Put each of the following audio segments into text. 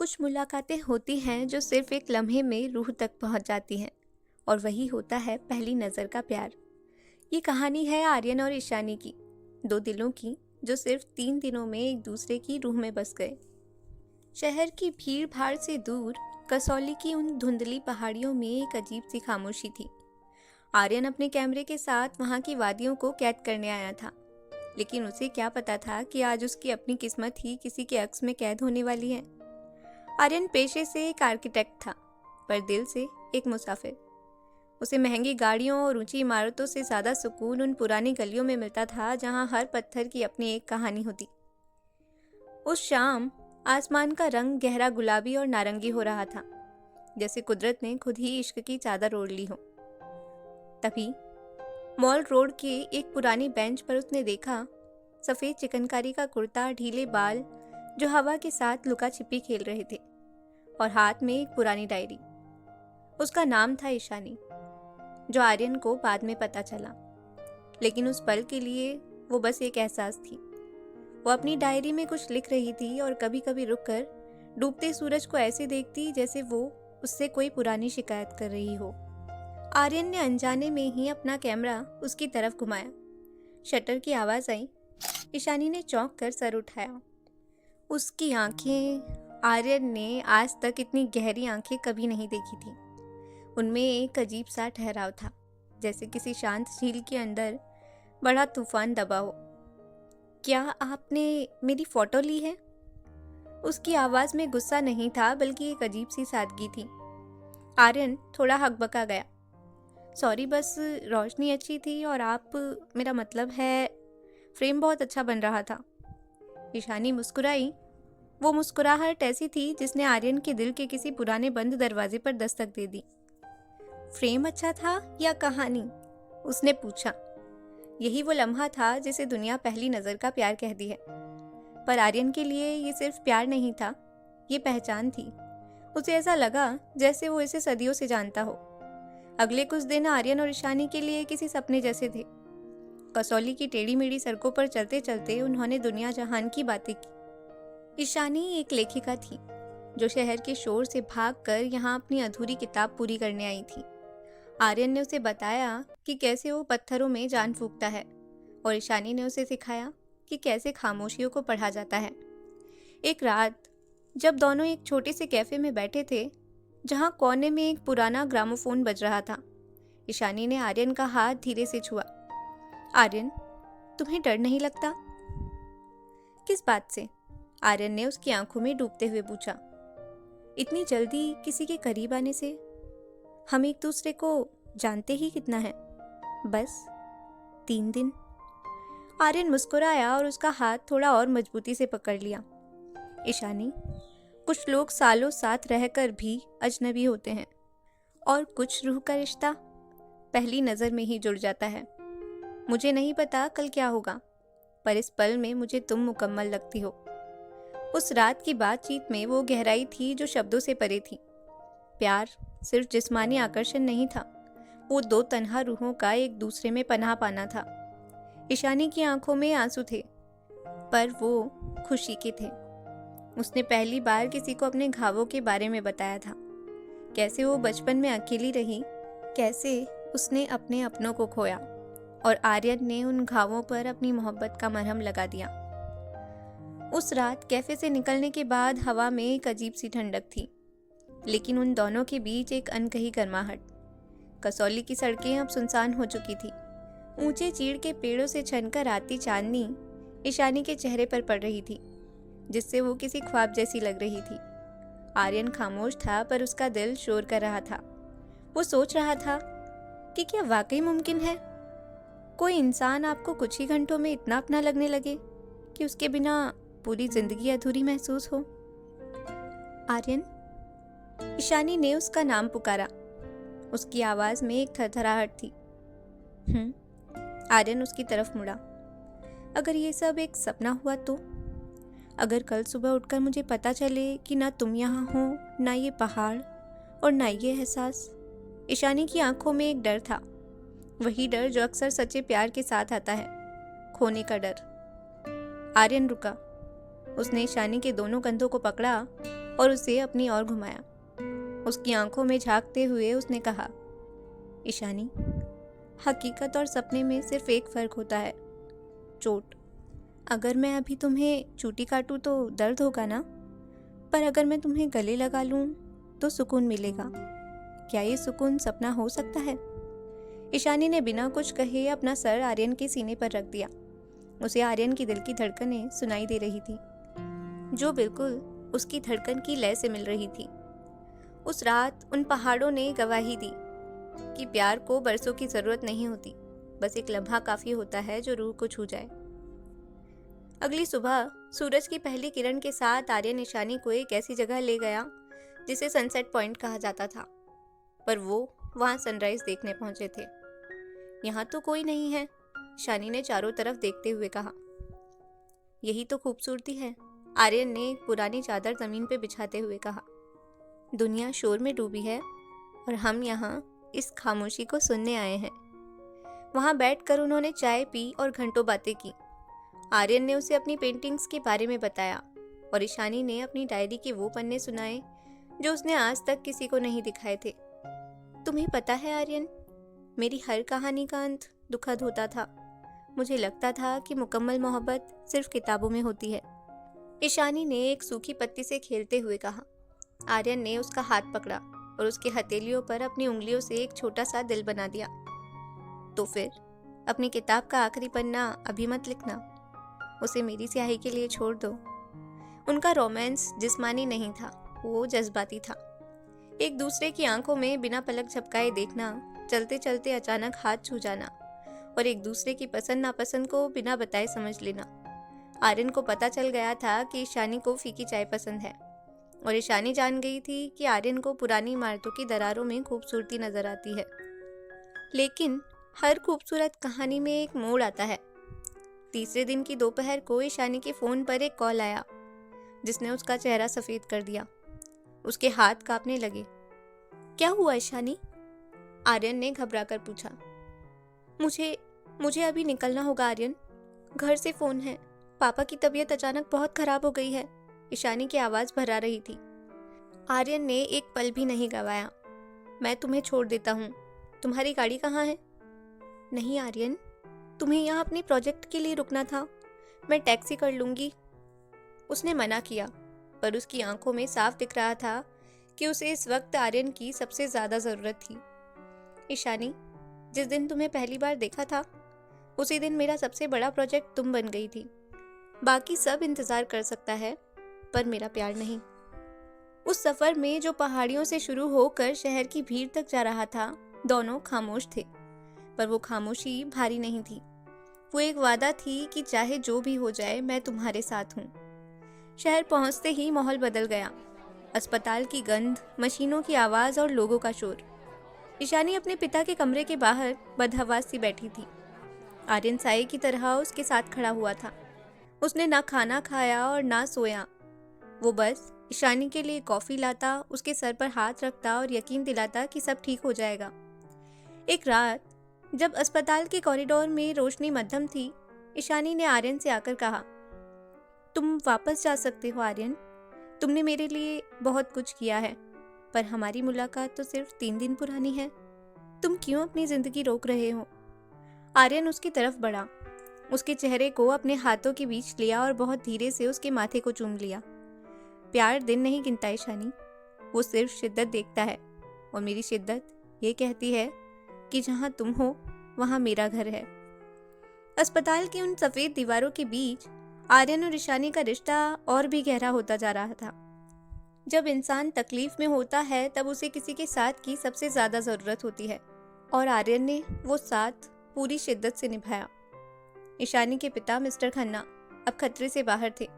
कुछ मुलाकातें होती हैं जो सिर्फ एक लम्हे में रूह तक पहुंच जाती हैं, और वही होता है पहली नज़र का प्यार। ये कहानी है आर्यन और ईशानी की, दो दिलों की जो सिर्फ 3 दिनों में एक दूसरे की रूह में बस गए। शहर की भीड़ भाड़ से दूर कसौली की उन धुंधली पहाड़ियों में एक अजीब सी खामोशी थी। आर्यन अपने कैमरे के साथ वहाँ की वादियों को कैद करने आया था, लेकिन उसे क्या पता था कि आज उसकी अपनी किस्मत ही किसी के अक्स में कैद होने वाली है। आर्यन पेशे से एक आर्किटेक्ट था, पर दिल से एक मुसाफिर। उसे महंगी गाड़ियों और ऊंची इमारतों से ज़्यादा सुकून उन पुरानी गलियों में मिलता था जहां हर पत्थर की अपनी एक कहानी होती। उस शाम आसमान का रंग गहरा गुलाबी और नारंगी हो रहा था, जैसे कुदरत ने खुद ही इश्क की चादर ओढ़ ली हो। तभी मॉल रोड के एक पुरानी बेंच पर उसने देखा सफ़ेद चिकनकारी का कुर्ता, ढीले बाल जो हवा के साथ लुका छिपी खेल रहे थे, और हाथ में एक पुरानी डायरी। उसका नाम था ईशानी, जो आर्यन को बाद में पता चला, लेकिन उस पल के लिए वो बस एक एहसास थी। वो अपनी डायरी में कुछ लिख रही थी और कभी कभी रुककर डूबते सूरज को ऐसे देखती जैसे वो उससे कोई पुरानी शिकायत कर रही हो। आर्यन ने अनजाने में ही अपना कैमरा उसकी तरफ घुमाया। शटर की आवाज़ आई। ईशानी ने चौंक कर सर उठाया। उसकी आंखें, आर्यन ने आज तक इतनी गहरी आंखें कभी नहीं देखी थी। उनमें एक अजीब सा ठहराव था, जैसे किसी शांत झील के अंदर बड़ा तूफान दबा हो। क्या आपने मेरी फ़ोटो ली है? उसकी आवाज़ में गुस्सा नहीं था, बल्कि एक अजीब सी सादगी थी। आर्यन थोड़ा हकबका गया। सॉरी, बस रोशनी अच्छी थी और आप, मेरा मतलब है, फ्रेम बहुत अच्छा बन रहा था। ईशानी मुस्कुराई। वो मुस्कुराहट ऐसी थी जिसने आर्यन के दिल के किसी पुराने बंद दरवाजे पर दस्तक दे दी। फ्रेम अच्छा था या कहानी? उसने पूछा। यही वो लम्हा था जिसे दुनिया पहली नज़र का प्यार कहती है, पर आर्यन के लिए ये सिर्फ प्यार नहीं था, ये पहचान थी। उसे ऐसा लगा जैसे वो इसे सदियों से जानता हो। अगले कुछ दिन आर्यन और ईशानी के लिए किसी सपने जैसे थे। कसौली की टेढ़ी मेढ़ी सड़कों पर चलते चलते उन्होंने दुनिया जहान की बातें की। ईशानी एक लेखिका थी जो शहर के शोर से भागकर यहाँ अपनी अधूरी किताब पूरी करने आई थी। आर्यन ने उसे बताया कि कैसे वो पत्थरों में जान फूंकता है, और ईशानी ने उसे सिखाया कि कैसे खामोशियों को पढ़ा जाता है। एक रात जब दोनों एक छोटे से कैफे में बैठे थे, जहाँ कोने में एक पुराना ग्रामोफोन बज रहा था, ईशानी ने आर्यन का हाथ धीरे से छुआ। आर्यन, तुम्हें डर नहीं लगता? किस बात से? आर्यन ने उसकी आंखों में डूबते हुए पूछा। इतनी जल्दी किसी के करीब आने से? हम एक दूसरे को जानते ही कितना है, बस 3 दिन। आर्यन मुस्कुराया और उसका हाथ थोड़ा और मजबूती से पकड़ लिया। ईशानी, कुछ लोग सालों साथ रहकर भी अजनबी होते हैं, और कुछ रूह का रिश्ता पहली नज़र में ही जुड़ जाता है। मुझे नहीं पता कल क्या होगा, पर इस पल में मुझे तुम मुकम्मल लगती हो। उस रात की बातचीत में वो गहराई थी जो शब्दों से परे थी। प्यार सिर्फ जिस्मानी आकर्षण नहीं था, वो दो तन्हा रूहों का एक दूसरे में पनाह पाना था। ईशानी की आंखों में आंसू थे, पर वो खुशी के थे। उसने पहली बार किसी को अपने घावों के बारे में बताया था, कैसे वो बचपन में अकेली रही, कैसे उसने अपने अपनों को खोया, और आर्यन ने उन घावों पर अपनी मोहब्बत का मरहम लगा दिया। उस रात कैफे से निकलने के बाद हवा में एक अजीब सी ठंडक थी, लेकिन उन दोनों के बीच एक अनकही गर्माहट। कसौली की सड़कें अब सुनसान हो चुकी थी। ऊंचे चीड़ के पेड़ों से छनकर आती चांदनी ईशानी के चेहरे पर पड़ रही थी, जिससे वो किसी ख्वाब जैसी लग रही थी। आर्यन खामोश था, पर उसका दिल शोर कर रहा था। वो सोच रहा था कि क्या वाकई मुमकिन है कोई इंसान आपको कुछ ही घंटों में इतना अपना लगने लगे कि उसके बिना पूरी जिंदगी अधूरी महसूस हो। आर्यन, ईशानी ने उसका नाम पुकारा। उसकी आवाज़ में एक थरथराहट थी। आर्यन उसकी तरफ मुड़ा। अगर ये सब एक सपना हुआ तो? अगर कल सुबह उठकर मुझे पता चले कि ना तुम यहाँ हो, ना ये पहाड़, और ना ये एहसास। ईशानी की आंखों में एक डर था, वही डर जो अक्सर सच्चे प्यार के साथ आता है, खोने का डर। आर्यन रुका। उसने ईशानी के दोनों कंधों को पकड़ा और उसे अपनी ओर घुमाया। उसकी आंखों में झांकते हुए उसने कहा, ईशानी, हकीकत और सपने में सिर्फ एक फ़र्क होता है, चोट। अगर मैं अभी तुम्हें चूटी काटूं तो दर्द होगा ना, पर अगर मैं तुम्हें गले लगा लूं तो सुकून मिलेगा। क्या ये सुकून सपना हो सकता है? ईशानी ने बिना कुछ कहे अपना सर आर्यन के सीने पर रख दिया। उसे आर्यन की दिल की धड़कनें सुनाई दे रही थी, जो बिल्कुल उसकी धड़कन की लय से मिल रही थी। उस रात उन पहाड़ों ने गवाही दी कि प्यार को बरसों की जरूरत नहीं होती, बस एक लम्हा काफी होता है जो रूह को छू जाए। अगली सुबह सूरज की पहली किरण के साथ आर्यन ईशानी को एक ऐसी जगह ले गया जिसे सनसेट पॉइंट कहा जाता था, पर वो वहाँ सनराइज देखने पहुंचे थे। यहाँ तो कोई नहीं है, ईशानी ने चारों तरफ देखते हुए कहा। यही तो खूबसूरती है, आर्यन ने एक पुरानी चादर जमीन पे बिछाते हुए कहा। दुनिया शोर में डूबी है और हम यहाँ इस खामोशी को सुनने आए हैं। वहाँ बैठकर उन्होंने चाय पी और घंटों बातें की। आर्यन ने उसे अपनी पेंटिंग्स के बारे में बताया और ईशानी ने अपनी डायरी के वो पन्ने सुनाए जो उसने आज तक किसी को नहीं दिखाए थे। तुम्हें पता है आर्यन, मेरी हर कहानी का अंत दुखद होता था। मुझे लगता था कि मुकम्मल मोहब्बत सिर्फ किताबों में होती है। ईशानी ने एक सूखी पत्ती से खेलते हुए कहा। आर्यन ने उसका हाथ पकड़ा और उसके हथेलियों पर अपनी उंगलियों से एक छोटा सा दिल बना दिया। तो फिर अपनी किताब का आखिरी पन्ना अभी मत लिखना, उसे मेरी स्याही के लिए छोड़ दो। उनका रोमांस जिस्मानी नहीं था, वो जज्बाती था। एक दूसरे की आंखों में बिना पलक झपकाए देखना, चलते चलते अचानक हाथ छू जाना और एक दूसरे की पसंद नापसंद को बिना बताए समझ लेना। आर्यन को पता चल गया था कि ईशानी को फीकी चाय पसंद है और ईशानी जान गई थी कि आर्यन को पुरानी इमारतों की दरारों में खूबसूरती नजर आती है। लेकिन हर खूबसूरत कहानी में एक मोड़ आता है। तीसरे दिन की दोपहर को ईशानी के फोन पर एक कॉल आया जिसने उसका चेहरा सफेद कर दिया। उसके हाथ कांपने लगे। क्या हुआ ईशानी? आर्यन ने घबराकर पूछा। मुझे अभी निकलना होगा आर्यन, घर से फोन है, पापा की तबीयत अचानक बहुत खराब हो गई है। ईशानी की आवाज भरा रही थी। आर्यन ने एक पल भी नहीं गंवाया। मैं तुम्हें छोड़ देता हूँ, तुम्हारी गाड़ी कहाँ है? नहीं आर्यन, तुम्हें यहाँ अपने प्रोजेक्ट के लिए रुकना था, मैं टैक्सी कर लूंगी। उसने मना किया, पर उसकी आंखों में साफ दिख रहा था कि उसे इस वक्त आर्यन की सबसे ज्यादा जरूरत थी। ईशानी, जिस दिन तुम्हें पहली बार देखा था उसी दिन मेरा सबसे बड़ा प्रोजेक्ट तुम बन गई थी। बाकी सब इंतजार कर सकता है, पर मेरा प्यार नहीं। उस सफर में जो पहाड़ियों से शुरू होकर शहर की भीड़ तक जा रहा था, दोनों खामोश थे, पर वो खामोशी भारी नहीं थी। वो एक वादा थी कि चाहे जो भी हो जाए मैं तुम्हारे साथ हूँ। शहर पहुंचते ही माहौल बदल गया। अस्पताल की गंध, मशीनों की आवाज और लोगों का शोर। ईशानी अपने पिता के कमरे के बाहर बदहवास सी बैठी थी। आर्यन साये की तरह उसके साथ खड़ा हुआ था। उसने ना खाना खाया और ना सोया। वो बस ईशानी के लिए कॉफी लाता, उसके सर पर हाथ रखता और यकीन दिलाता कि सब ठीक हो जाएगा। एक रात जब अस्पताल के कॉरिडोर में रोशनी मध्यम थी, ईशानी ने आर्यन से आकर कहा, तुम वापस जा सकते हो आर्यन, तुमने मेरे लिए बहुत कुछ किया है, पर हमारी मुलाकात तो सिर्फ 3 दिन पुरानी है। तुम क्यों अपनी जिंदगी रोक रहे हो? आर्यन उसकी तरफ बढ़ा, उसके चेहरे को अपने हाथों के बीच लिया और बहुत धीरे से उसके माथे को चूम लिया। प्यार दिन नहीं गिनता ईशानी, वो सिर्फ शिद्दत देखता है, और मेरी शिद्दत ये कहती है कि जहाँ तुम हो वहाँ मेरा घर है। अस्पताल की उन सफेद दीवारों के बीच आर्यन और ईशानी का रिश्ता और भी गहरा होता जा रहा था। जब इंसान तकलीफ में होता है तब उसे किसी के साथ की सबसे ज्यादा जरूरत होती है, और आर्यन ने वो साथ पूरी शिद्दत से निभाया। ईशानी के पिता मिस्टर खन्ना अब खतरे से बाहर थे।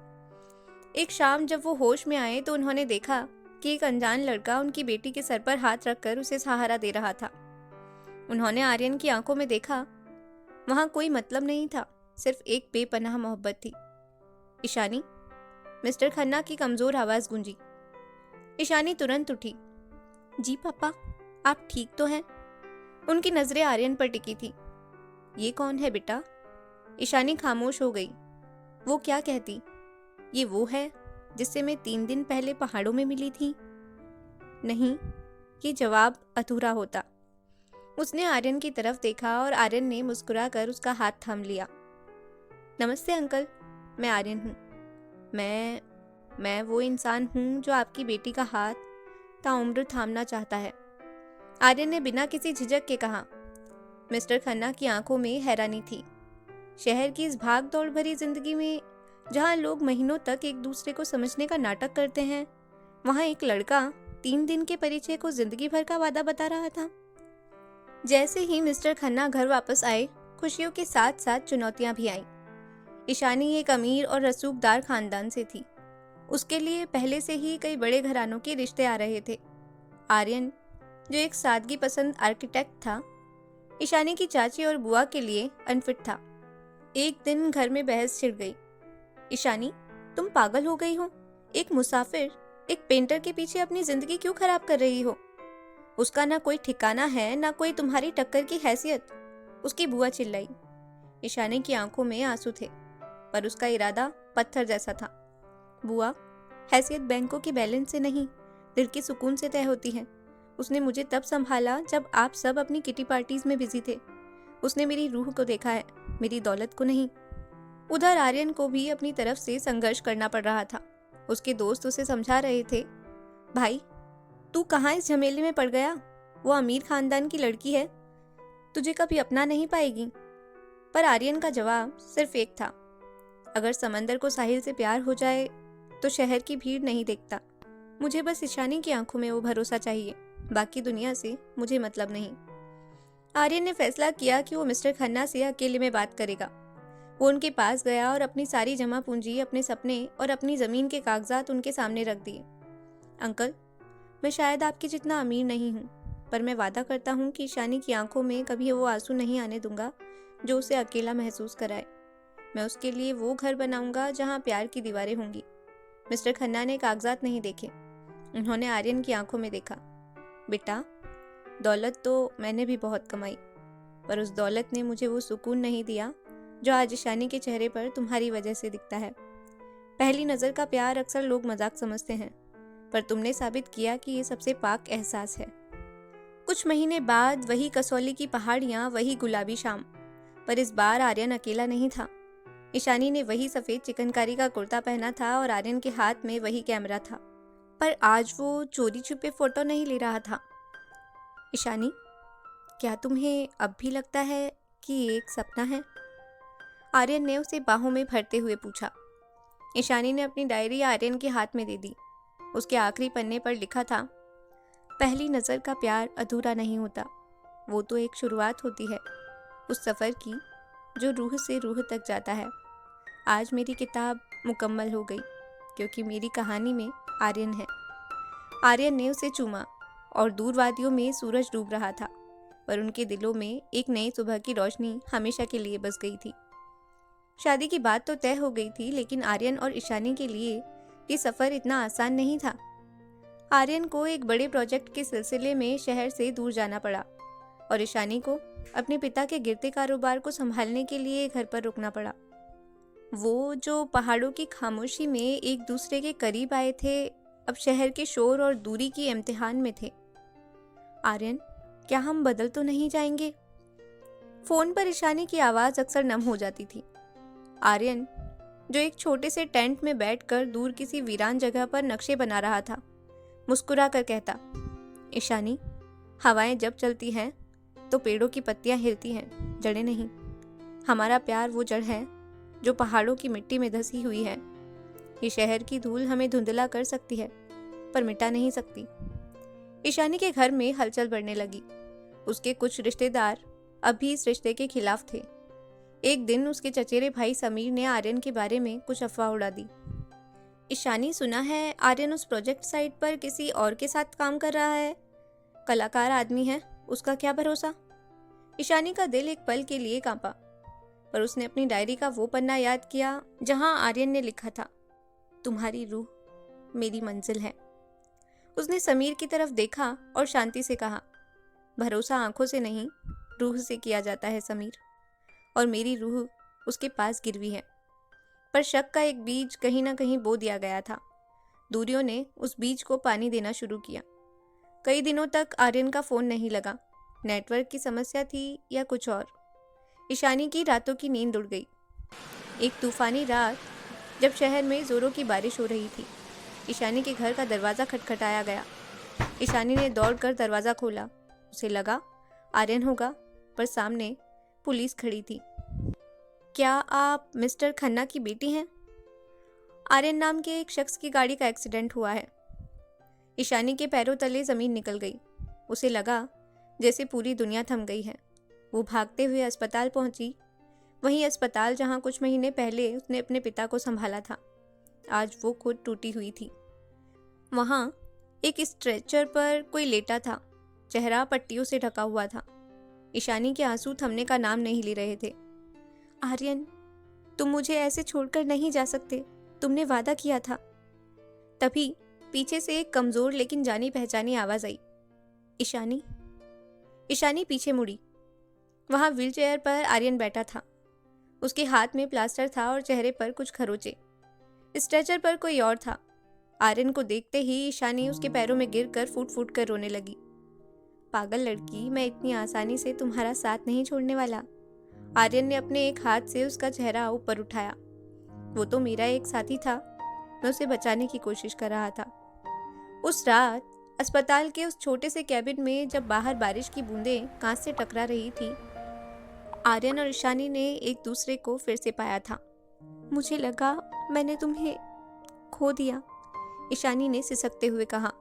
एक शाम जब वो होश में आए तो उन्होंने देखा कि एक अनजान लड़का उनकी बेटी के सर पर हाथ रखकर उसे सहारा दे रहा था। उन्होंने आर्यन की आंखों में देखा, वहां कोई मतलब नहीं था, सिर्फ एक बेपनाह मोहब्बत थी। ईशानी, मिस्टर खन्ना की कमजोर आवाज गूंजी। ईशानी तुरंत उठी। जी पापा, आप ठीक तो हैं? उनकी नजरें आर्यन पर टिकी थी। ये कौन है बेटा? ईशानी खामोश हो गई। वो क्या कहती? ये वो है जिससे मैं 3 दिन पहले पहाड़ों में मिली थी? नहीं, ये जवाब अधूरा होता। उसने आर्यन की तरफ देखा और आर्यन ने मुस्कुराकर उसका हाथ थाम लिया। नमस्ते अंकल, मैं आर्यन हूँ। मैं वो इंसान हूँ जो आपकी बेटी का हाथ ताउम्र थामना चाहता है, आर्यन ने बिना किसी झिझक के कहा। मिस्टर खन्ना की आंखों में हैरानी थी। शहर की इस भाग दौड़ भरी जिंदगी में, जहाँ लोग महीनों तक एक दूसरे को समझने का नाटक करते हैं, वहाँ एक लड़का 3 दिन के परिचय को जिंदगी भर का वादा बता रहा था। जैसे ही मिस्टर खन्ना घर वापस आए, खुशियों के साथ साथ चुनौतियां भी आईं। ईशानी एक अमीर और रसूखदार खानदान से थी। उसके लिए पहले से ही कई बड़े घरानों के रिश्ते आ रहे थे। आर्यन, जो एक सादगी पसंद आर्किटेक्ट था, ईशानी की चाची और बुआ के लिए अनफिट था। एक दिन घर में बहस छिड़ गई। ईशानी, तुम पागल हो गई हो? एक मुसाफिर, एक पेंटर के पीछे अपनी जिंदगी क्यों खराब कर रही हो? उसका ना कोई ठिकाना है, ना कोई तुम्हारी टक्कर की हैसियत, उसकी बुआ चिल्लाई। ईशानी की आंखों में आंसू थे, पर उसका इरादा पत्थर जैसा था। बुआ, हैसियत बैंकों के बैलेंस से नहीं, दिल के सुकून से तय होती है। उसने मुझे तब संभाला जब आप सब अपनी किटी पार्टीज में बिजी थे। उसने मेरी रूह को देखा है, मेरी दौलत को नहीं। उधर आर्यन को भी अपनी तरफ से संघर्ष करना पड़ रहा था। उसके दोस्त उसे समझा रहे थे, भाई तू कहाँ इस झमेले में पड़ गया? वो अमीर खानदान की लड़की है, तुझे कभी अपना नहीं पाएगी। पर आर्यन का जवाब सिर्फ एक था, अगर समंदर को साहिल से प्यार हो जाए तो शहर की भीड़ नहीं देखता। मुझे बस ईशानी की आंखों में वो भरोसा चाहिए, बाकी दुनिया से मुझे मतलब नहीं। आर्यन ने फैसला किया कि वो मिस्टर खन्ना से अकेले में बात करेगा। वो उनके पास गया और अपनी सारी जमा पूंजी, अपने सपने और अपनी ज़मीन के कागजात उनके सामने रख दिए। अंकल, मैं शायद आपके जितना अमीर नहीं हूँ, पर मैं वादा करता हूँ कि ईशानी की आंखों में कभी वो आंसू नहीं आने दूंगा जो उसे अकेला महसूस कराए। मैं उसके लिए वो घर बनाऊंगा जहाँ प्यार की दीवारें होंगी। मिस्टर खन्ना ने कागजात नहीं देखे, उन्होंने आर्यन की आंखों में देखा। बेटा, दौलत तो मैंने भी बहुत कमाई, पर उस दौलत ने मुझे वो सुकून नहीं दिया जो आज ईशानी के चेहरे पर तुम्हारी वजह से दिखता है। पहली नज़र का प्यार अक्सर लोग मजाक समझते हैं, पर तुमने साबित किया कि ये सबसे पाक एहसास है। कुछ महीने बाद वही कसौली की पहाड़ियाँ, वही गुलाबी शाम, पर इस बार आर्यन अकेला नहीं था। ईशानी ने वही सफ़ेद चिकनकारी का कुर्ता पहना था और आर्यन के हाथ में वही कैमरा था, पर आज वो चोरी छुपे फोटो नहीं ले रहा था। ईशानी, क्या तुम्हें अब भी लगता है कि ये एक सपना है? आर्यन ने उसे बाहों में भरते हुए पूछा। ईशानी ने अपनी डायरी आर्यन के हाथ में दे दी। उसके आखिरी पन्ने पर लिखा था, पहली नज़र का प्यार अधूरा नहीं होता, वो तो एक शुरुआत होती है उस सफ़र की जो रूह से रूह तक जाता है। आज मेरी किताब मुकम्मल हो गई, क्योंकि मेरी कहानी में आर्यन है। आर्यन ने उसे चूमा और दूर वादियों में सूरज डूब रहा था, पर उनके दिलों में एक नई सुबह की रोशनी हमेशा के लिए बस गई थी। शादी की बात तो तय हो गई थी, लेकिन आर्यन और ईशानी के लिए ये सफ़र इतना आसान नहीं था। आर्यन को एक बड़े प्रोजेक्ट के सिलसिले में शहर से दूर जाना पड़ा और ईशानी को अपने पिता के गिरते कारोबार को संभालने के लिए घर पर रुकना पड़ा। वो जो पहाड़ों की खामोशी में एक दूसरे के करीब आए थे, अब शहर के शोर और दूरी की इम्तिहान में थे। आर्यन, क्या हम बदल तो नहीं जाएंगे? फोन पर ईशानी की आवाज़ अक्सर नम हो जाती थी। आर्यन, जो एक छोटे से टेंट में बैठकर दूर किसी वीरान जगह पर नक्शे बना रहा था, मुस्कुरा कर कहता, ईशानी, हवाएं जब चलती हैं तो पेड़ों की पत्तियां हिलती हैं, जड़ें नहीं। हमारा प्यार वो जड़ है जो पहाड़ों की मिट्टी में धसी हुई है। ये शहर की धूल हमें धुंधला कर सकती है, पर मिटा नहीं सकती। ईशानी के घर में हलचल बढ़ने लगी। उसके कुछ रिश्तेदार अब भी इस रिश्ते के खिलाफ थे। एक दिन उसके चचेरे भाई समीर ने आर्यन के बारे में कुछ अफवाह उड़ा दी। ईशानी, सुना है आर्यन उस प्रोजेक्ट साइट पर किसी और के साथ काम कर रहा है। कलाकार आदमी है, उसका क्या भरोसा। ईशानी का दिल एक पल के लिए कांपा, पर उसने अपनी डायरी का वो पन्ना याद किया जहां आर्यन ने लिखा था, तुम्हारी रूह मेरी मंजिल है। उसने समीर की तरफ देखा और शांति से कहा, भरोसा आंखों से नहीं, रूह से किया जाता है समीर, और मेरी रूह उसके पास गिरवी है। पर शक का एक बीज कहीं ना कहीं बो दिया गया था। दूरियों ने उस बीज को पानी देना शुरू किया। कई दिनों तक आर्यन का फ़ोन नहीं लगा। नेटवर्क की समस्या थी या कुछ और। ईशानी की रातों की नींद उड़ गई। एक तूफानी रात जब शहर में ज़ोरों की बारिश हो रही थी, ईशानी के घर का दरवाज़ा खटखटाया गया। ईशानी ने दौड़कर दरवाज़ा खोला। उसे लगा आर्यन होगा, पर सामने पुलिस खड़ी थी। क्या आप मिस्टर खन्ना की बेटी हैं? आर्यन नाम के एक शख्स की गाड़ी का एक्सीडेंट हुआ है। ईशानी के पैरों तले ज़मीन निकल गई। उसे लगा जैसे पूरी दुनिया थम गई है। वो भागते हुए अस्पताल पहुंची, वहीं अस्पताल जहां कुछ महीने पहले उसने अपने पिता को संभाला था। आज वो खुद टूटी हुई थी। वहां एक स्ट्रेचर पर कोई लेटा था, चेहरा पट्टियों से ढका हुआ था। ईशानी के आंसू थमने का नाम नहीं ले रहे थे। आर्यन, तुम मुझे ऐसे छोड़कर नहीं जा सकते, तुमने वादा किया था। तभी पीछे से एक कमज़ोर लेकिन जानी पहचानी आवाज़ आई, ईशानी। ईशानी पीछे मुड़ी। वहाँ व्हीलचेयर पर आर्यन बैठा था। उसके हाथ में प्लास्टर था और चेहरे पर कुछ खरोचे। स्ट्रेचर पर कोई और था। आर्यन को देखते ही ईशानी उसके पैरों में गिरकर फूट फूट कर रोने लगी। पागल लड़की, मैं इतनी आसानी से तुम्हारा साथ नहीं छोड़ने वाला। आर्यन ने अपने एक हाथ से उसका चेहरा ऊपर उठाया। वो तो मेरा एक साथी था, मैं उसे बचाने की कोशिश कर रहा था। उस रात अस्पताल के उस छोटे से कैबिन में जब बाहर बारिश की बूंदें कांच से टकरा रही थी, आर्यन और ईशानी ने एक दूसरे को फिर से पाया था। मुझे लगा मैंने तुम्हें खो दिया, ईशानी ने सिसकते हुए कहा।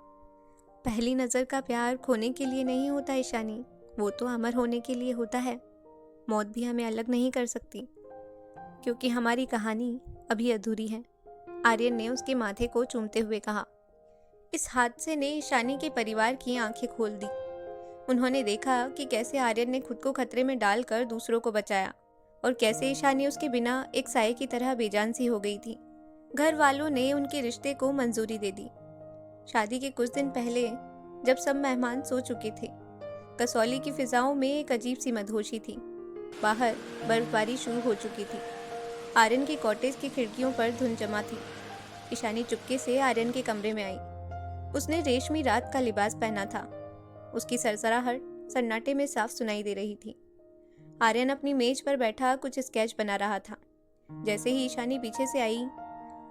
पहली नज़र का प्यार खोने के लिए नहीं होता ईशानी, वो तो अमर होने के लिए होता है। मौत भी हमें अलग नहीं कर सकती, क्योंकि हमारी कहानी अभी अधूरी है, आर्यन ने उसके माथे को चूमते हुए कहा। इस हादसे ने ईशानी के परिवार की आंखें खोल दी। उन्होंने देखा कि कैसे आर्यन ने खुद को खतरे में डालकर दूसरों को बचाया और कैसे ईशानी उसके बिना एक साये की तरह बेजान सी हो गई थी। घर वालों ने उनके रिश्ते को मंजूरी दे दी। शादी के कुछ दिन पहले जब सब मेहमान सो चुके थे, कसौली की फिजाओं में एक अजीब सी मदहोशी थी। बाहर बर्फबारी शुरू हो चुकी थी। आर्यन के कॉटेज की खिड़कियों पर धुंध जमा थी। ईशानी चुपके से आर्यन के कमरे में आई। उसने रेशमी रात का लिबास पहना था। उसकी सरसराहट सन्नाटे में साफ सुनाई दे रही थी। आर्यन अपनी मेज पर बैठा कुछ स्केच बना रहा था। जैसे ही ईशानी पीछे से आई,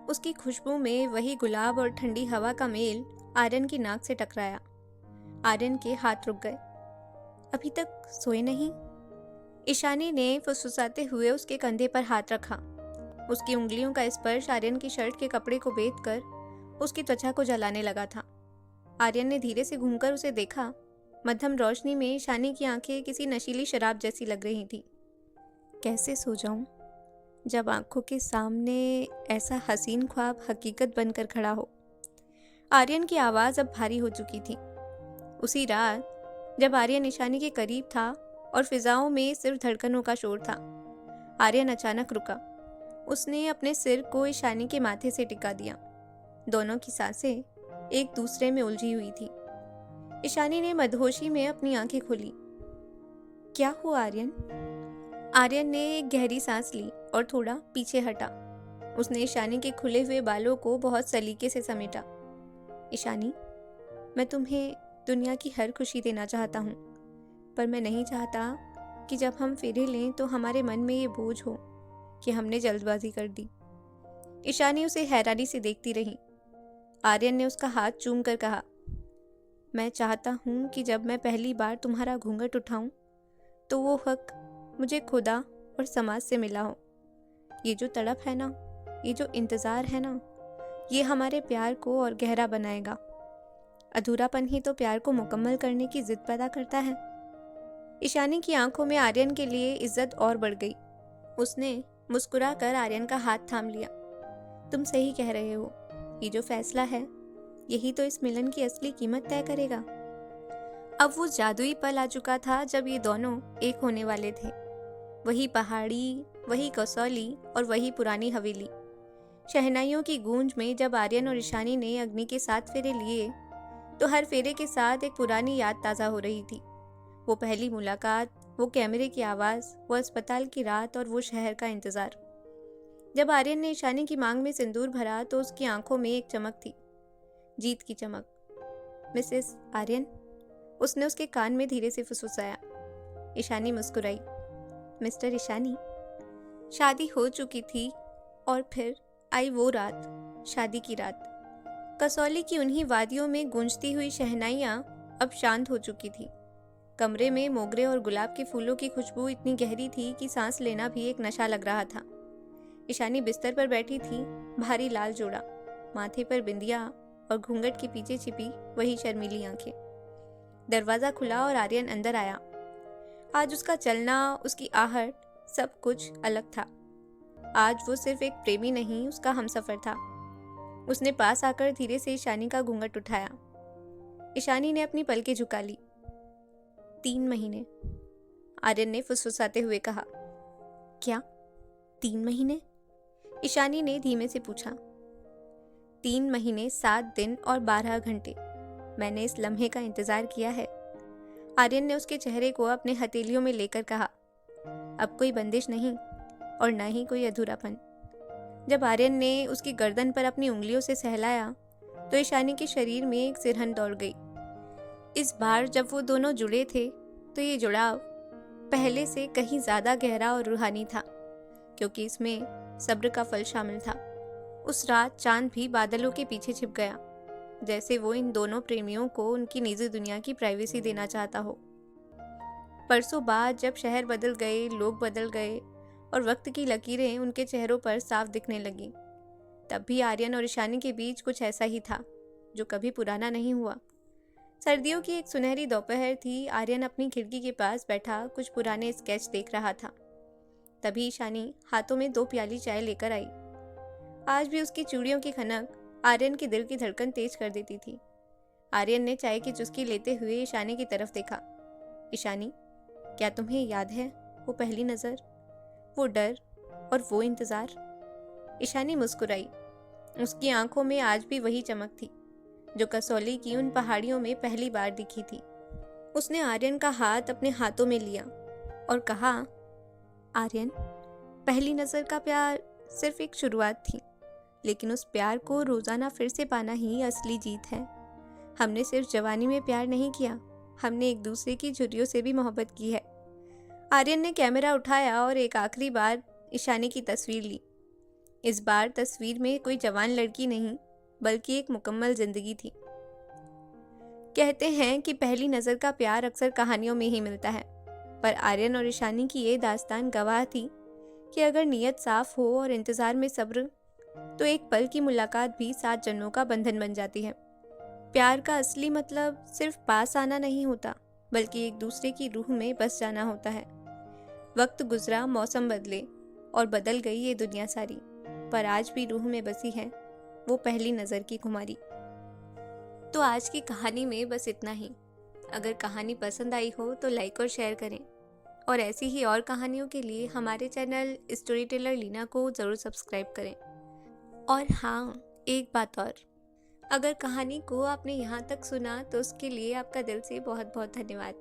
उसकी खुशबू में वही गुलाब और ठंडी हवा का मेल आर्यन की नाक से टकराया। आर्यन के हाथ रुक गए। अभी तक सोए नहीं? ईशानी ने फुसफुसाते हुए उसके कंधे पर हाथ रखा। उसकी उंगलियों का स्पर्श आर्यन की शर्ट के कपड़े को बेधकर उसकी त्वचा को जलाने लगा था। आर्यन ने धीरे से घूमकर उसे देखा। मध्यम रोशनी में ईशानी की आंखें किसी नशीली शराब जैसी लग रही थी। कैसे सो जाऊं जब आंखों के सामने ऐसा हसीन ख्वाब हकीकत बनकर खड़ा हो? आर्यन की आवाज़ अब भारी हो चुकी थी। उसी रात जब आर्यन ईशानी के करीब था और फिजाओं में सिर्फ धड़कनों का शोर था, आर्यन अचानक रुका। उसने अपने सिर को ईशानी के माथे से टिका दिया। दोनों की सांसें एक दूसरे में उलझी हुई थी। ईशानी ने मदहोशी में अपनी आंखें खोली। क्या हुआ आर्यन? आर्यन ने एक गहरी सांस ली और थोड़ा पीछे हटा। उसने ईशानी के खुले हुए बालों को बहुत सलीके से समेटा। ईशानी, मैं तुम्हें दुनिया की हर खुशी देना चाहता हूँ, पर मैं नहीं चाहता कि जब हम फेरे लें तो हमारे मन में ये बोझ हो कि हमने जल्दबाजी कर दी। ईशानी उसे हैरानी से देखती रही। आर्यन ने उसका हाथ चूम कर कहा, मैं चाहता हूँ कि जब मैं पहली बार तुम्हारा घूंघट उठाऊं तो वो हक मुझे खुदा और समाज से मिला हो। ये जो तड़प है ना, ये जो इंतज़ार है ना, ये हमारे प्यार को और गहरा बनाएगा। अधूरापन ही तो प्यार को मुकम्मल करने की जिद पैदा करता है। ईशानी की आंखों में आर्यन के लिए इज्जत और बढ़ गई। उसने मुस्कुराकर आर्यन का हाथ थाम लिया। तुम सही कह रहे हो, ये जो फैसला है यही तो इस मिलन की असली कीमत तय करेगा। अब वो जादुई पल आ चुका था जब ये दोनों एक होने वाले थे। वही पहाड़ी, वही कसौली और वही पुरानी हवेली। शहनाइयों की गूंज में जब आर्यन और ईशानी ने अग्नि के 7 फेरे लिए तो हर फेरे के साथ एक पुरानी याद ताज़ा हो रही थी। वो पहली मुलाकात, वो कैमरे की आवाज़, वो अस्पताल की रात और वो शहर का इंतज़ार। जब आर्यन ने ईशानी की मांग में सिंदूर भरा तो उसकी आंखों में एक चमक थी। जीत की चमक। मिसेस आर्यन, उसने उसके कान में धीरे से फुसफुसाया। ईशानी मुस्कुराई। मिस्टर ईशानी। शादी हो चुकी थी और फिर आई वो रात, शादी की रात। कसौली की उन्हीं वादियों में गूंजती हुई शहनाइयाँ अब शांत हो चुकी थी। कमरे में मोगरे और गुलाब के फूलों की खुशबू इतनी गहरी थी कि सांस लेना भी एक नशा लग रहा था। ईशानी बिस्तर पर बैठी थी, भारी लाल जोड़ा, माथे पर बिंदिया और घूंघट के पीछे छिपी वही शर्मीली आंखें। दरवाजा खुला और आर्यन अंदर आया। आज उसका चलना, उसकी आहट, सब कुछ अलग था। आज वो सिर्फ एक प्रेमी नहीं, उसका हमसफर था। उसने पास आकर धीरे से ईशानी का घूंघट उठाया। ईशानी ने अपनी पलकें झुका ली। 3 महीने, आर्यन ने फुसफुसाते हुए कहा। क्या 3 महीने? ईशानी ने धीमे से पूछा। 3 महीने 7 दिन और 12 घंटे मैंने इस लम्हे का इंतजार किया है। आर्यन ने उसके चेहरे को अपने हथेलियों में लेकर कहा। अब कोई बंदिश नहीं और न ही कोई अधूरापन। जब आर्यन ने उसकी गर्दन पर अपनी उंगलियों से सहलाया तो ईशानी के शरीर में एक सिरहन दौड़ गई। इस बार जब वो दोनों जुड़े थे तो ये जुड़ाव पहले से कहीं ज्यादा गहरा और रूहानी था, क्योंकि इसमें सब्र का फल शामिल था। उस रात चांद भी बादलों के पीछे छिप गया, जैसे वो इन दोनों प्रेमियों को उनकी निजी दुनिया की प्राइवेसी देना चाहता हो। परसों बाद जब शहर बदल गए, लोग बदल गए और वक्त की लकीरें उनके चेहरों पर साफ दिखने लगी, तब भी आर्यन और ईशानी के बीच कुछ ऐसा ही था जो कभी पुराना नहीं हुआ। सर्दियों की एक सुनहरी दोपहर थी। आर्यन अपनी खिड़की के पास बैठा कुछ पुराने स्केच देख रहा था। तभी ईशानी हाथों में 2 प्याली चाय लेकर आई। आज भी उसकी चूड़ियों की खनक आर्यन के दिल की धड़कन तेज कर देती थी। आर्यन ने चाय की चुस्की लेते हुए ईशानी की तरफ देखा। ईशानी, क्या तुम्हें याद है वो पहली नज़र, वो डर और वो इंतज़ार? ईशानी मुस्कुराई। उसकी आंखों में आज भी वही चमक थी जो कसौली की उन पहाड़ियों में पहली बार दिखी थी। उसने आर्यन का हाथ अपने हाथों में लिया और कहा, आर्यन, पहली नज़र का प्यार सिर्फ एक शुरुआत थी, लेकिन उस प्यार को रोज़ाना फिर से पाना ही असली जीत है। हमने सिर्फ जवानी में प्यार नहीं किया, हमने एक दूसरे की झुर्रियों से भी मोहब्बत की है। आर्यन ने कैमरा उठाया और एक आखिरी बार ईशानी की तस्वीर ली। इस बार तस्वीर में कोई जवान लड़की नहीं, बल्कि एक मुकम्मल जिंदगी थी। कहते हैं कि पहली नज़र का प्यार अक्सर कहानियों में ही मिलता है, पर आर्यन और ईशानी की ये दास्तान गवाह थी कि अगर नीयत साफ हो और इंतज़ार में सब्र, तो एक पल की मुलाकात भी 7 जन्मों का बंधन बन जाती है। प्यार का असली मतलब सिर्फ पास आना नहीं होता, बल्कि एक दूसरे की रूह में बस जाना होता है। वक्त गुजरा, मौसम बदले और बदल गई ये दुनिया सारी, पर आज भी रूह में बसी है वो पहली नज़र की खुमारी। तो आज की कहानी में बस इतना ही। अगर कहानी पसंद आई हो तो लाइक और शेयर करें, और ऐसी ही और कहानियों के लिए हमारे चैनल स्टोरी टेलर लीना को ज़रूर सब्सक्राइब करें। और हाँ, एक बात और, अगर कहानी को आपने यहाँ तक सुना तो उसके लिए आपका दिल से बहुत बहुत धन्यवाद।